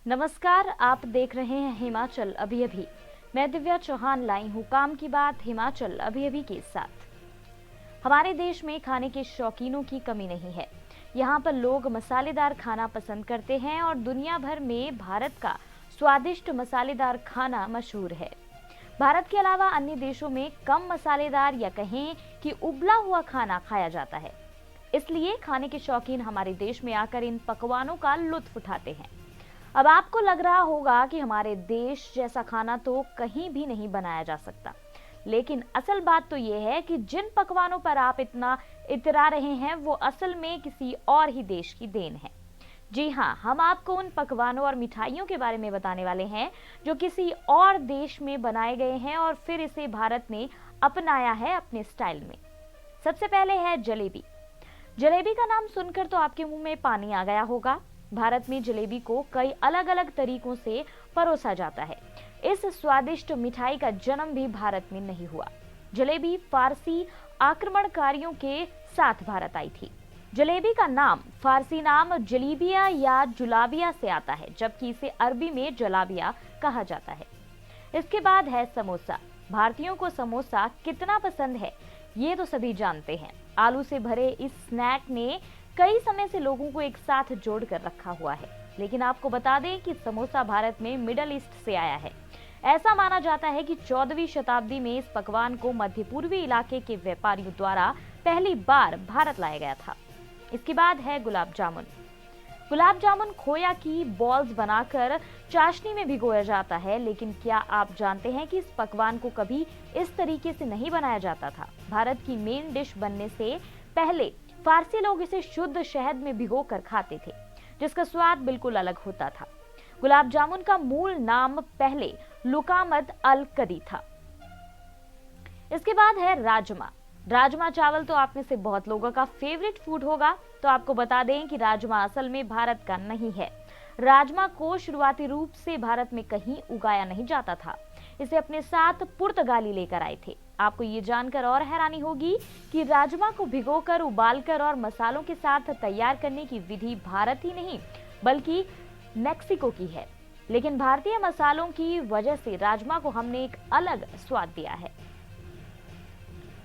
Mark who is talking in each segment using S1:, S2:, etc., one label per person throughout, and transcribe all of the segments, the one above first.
S1: नमस्कार, आप देख रहे हैं हिमाचल अभी अभी। मैं दिव्या चौहान लाई हूँ काम की बात हिमाचल अभी अभी के साथ। हमारे देश में खाने के शौकीनों की कमी नहीं है। यहाँ पर लोग मसालेदार खाना पसंद करते हैं और दुनिया भर में भारत का स्वादिष्ट मसालेदार खाना मशहूर है। भारत के अलावा अन्य देशों में कम मसालेदार या कहें कि उबला हुआ खाना खाया जाता है। इसलिए खाने के शौकीन हमारे देश में आकर इन पकवानों का लुत्फ उठाते हैं। अब आपको लग रहा होगा कि हमारे देश जैसा खाना तो कहीं भी नहीं बनाया जा सकता, लेकिन असल बात तो ये है कि जिन पकवानों पर आप इतना इतरा रहे हैं वो असल में किसी और ही देश की देन है। जी हाँ, हम आपको उन पकवानों और मिठाइयों के बारे में बताने वाले हैं जो किसी और देश में बनाए गए हैं और फिर इसे भारत ने अपनाया है अपने स्टाइल में। सबसे पहले है जलेबी। जलेबी का नाम सुनकर तो आपके मुंह में पानी आ गया होगा। भारत में जलेबी को कई अलग अलग तरीकों से परोसा जाता है। इस स्वादिष्ट मिठाई का जन्म भी भारत में नहीं हुआ। जलेबी फारसी आक्रमणकारियों के साथ भारत आई थी। जलेबी का नाम फारसी नाम जलीबिया या जुलाबिया से आता है, जबकि इसे अरबी में जलाबिया कहा जाता है। इसके बाद है समोसा। भारतीयों को समोसा कितना पसंद है ये तो सभी जानते हैं। आलू से भरे इस स्नैक ने कई समय से लोगों को एक साथ जोड़कर रखा हुआ है। लेकिन आपको बता दें कि समोसा भारत में मिडल ईस्ट से आया है। ऐसा माना जाता है कि 14वीं शताब्दी में इस पकवान को मध्य पूर्वी इलाके के व्यापारियों द्वारा पहली बार भारत लाया गया था। इसके बाद है गुलाब जामुन। गुलाब जामुन खोया की बॉल्स बनाकर चाशनी में भिगोया जाता है, लेकिन क्या आप जानते हैं कि इस पकवान को कभी इस तरीके से नहीं बनाया जाता था। भारत की मेन डिश बनने से पहले फारसी लोग इसे शुद्ध शहद में भिगोकर खाते थे, जिसका स्वाद बिल्कुल अलग होता था। गुलाब जामुन का मूल नाम पहले लुकामत अल कदी था। इसके बाद है राजमा। राजमा चावल तो आप में से बहुत लोगों का फेवरेट फूड होगा। तो आपको बता दें कि राजमा असल में भारत का नहीं है। राजमा को शुरुआती रूप से भारत में कहीं उगाया नहीं जाता था। इसे अपने साथ पुर्तगाली लेकर आए थे। आपको ये जानकर और हैरानी होगी कि राजमा को भिगोकर, उबालकर और मसालों के साथ तैयार करने की विधि भारत ही नहीं बल्कि मेक्सिको की है। लेकिन भारतीय मसालों की वजह से राजमा को हमने एक अलग स्वाद दिया है।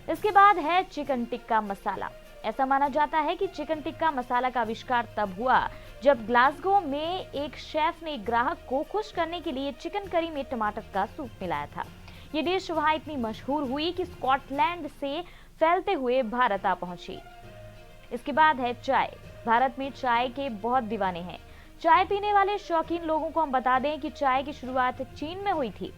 S1: इसके बाद है चिकन टिक्का मसाला। ऐसा माना जाता है कि चिकन टिक्का मसाला का आविष्कार तब हुआ जब ग्लासगो में एक शेफ ने एक ग्राहक को खुश करने के लिए चिकन करी में टमाटर का सूप मिलाया था। ये डिश वहां इतनी मशहूर हुई कि स्कॉटलैंड से फैलते हुए भारत आ पहुंची। इसके बाद है चाय। भारत में चाय के बहुत दीवाने हैं। चाय पीने वाले शौकीन लोगों को हम बता दें कि चाय की शुरुआत चीन में हुई थी।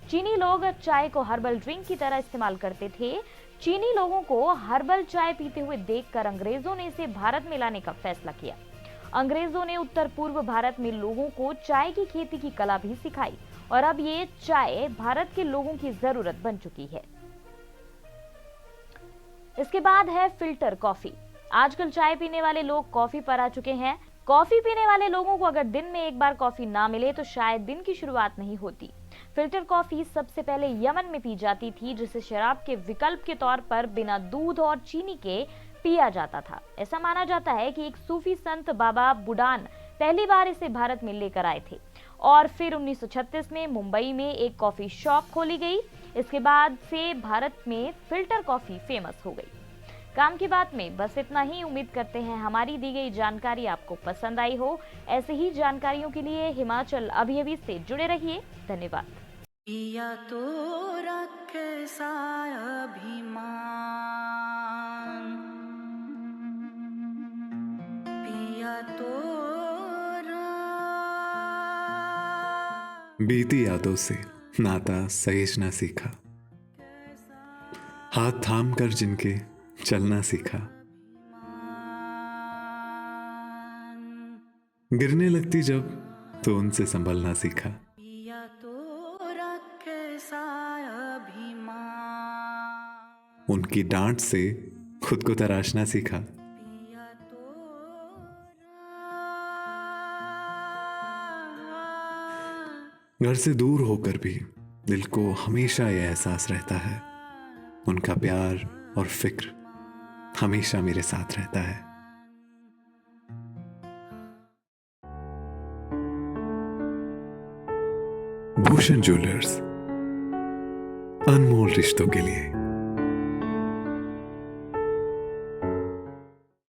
S1: चीनी लोग चाय को हर्बल ड्रिंक की तरह इस्तेमाल करते थे। चीनी लोगों को हर्बल चाय पीते हुए देखकर अंग्रेजों ने इसे भारत में लाने का फैसला किया। अंग्रेजों ने उत्तर पूर्व भारत में लोगों को चाय की खेती की कला भी सिखाई और अब ये चाय भारत के लोगों की जरूरत बन चुकी है। इसके बाद है फिल्टर कॉफी। आजकल चाय पीने वाले लोग कॉफी पर आ चुके हैं। कॉफी पीने वाले लोगों को अगर दिन में एक बार कॉफी ना मिले तो शायद दिन की शुरुआत नहीं होती। फिल्टर कॉफी सबसे पहले यमन में पी जाती थी, जिसे शराब के विकल्प के तौर पर बिना दूध और चीनी के पिया जाता था। ऐसा माना जाता है कि एक सूफी संत बाबा बुडान पहली बार इसे भारत में लेकर आए थे और फिर 1936 में मुंबई में एक कॉफी शॉप खोली गई। इसके बाद से भारत में फिल्टर कॉफी फेमस हो गई। काम की बात में बस इतना ही। उम्मीद करते हैं हमारी दी गई जानकारी आपको पसंद आई हो। ऐसे ही जानकारियों के लिए हिमाचल अभी अभी से जुड़े रहिए। धन्यवाद।
S2: पिया तो रखे सारा अभिमान, पिया तो
S3: बीती यादों से नाता सहेजना सीखा, हाथ थाम कर जिनके चलना सीखा, गिरने लगती जब तो उनसे संभलना सीखा।
S2: पिया तो रखे सारा अभिमान,
S3: उनकी डांट से खुद को तराशना सीखा।
S2: पिया तो
S3: घर से दूर होकर भी दिल को हमेशा यह एहसास रहता है, उनका प्यार और फिक्र हमेशा मेरे साथ रहता है। भूषण ज्वेलर्स, अनमोल रिश्तों के लिए।